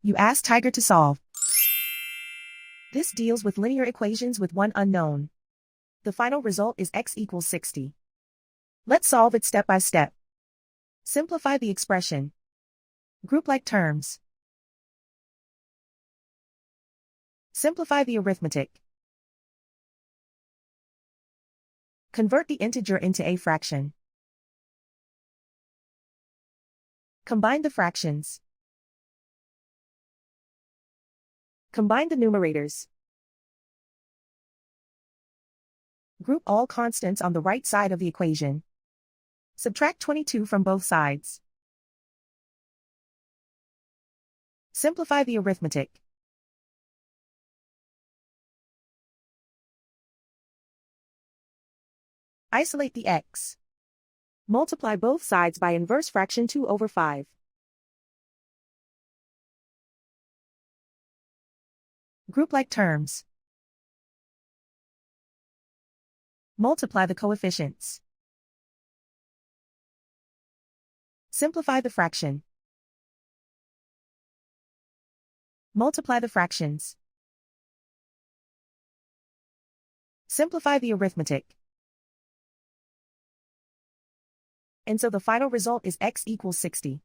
You ask Tiger to solve. This deals with linear equations with one unknown. The final result is x equals 60. Let's solve it step by step. Simplify the expression. Group like terms. Simplify the arithmetic. Convert the integer into a fraction. Combine the fractions. Combine the numerators. Group all constants on the right side of the equation. Subtract 22 from both sides. Simplify the arithmetic. Isolate the x. Multiply both sides by inverse fraction 2 over 5. Group like terms. Multiply the coefficients. Simplify the fraction. Multiply the fractions. Simplify the arithmetic. And so the final result is x equals 60.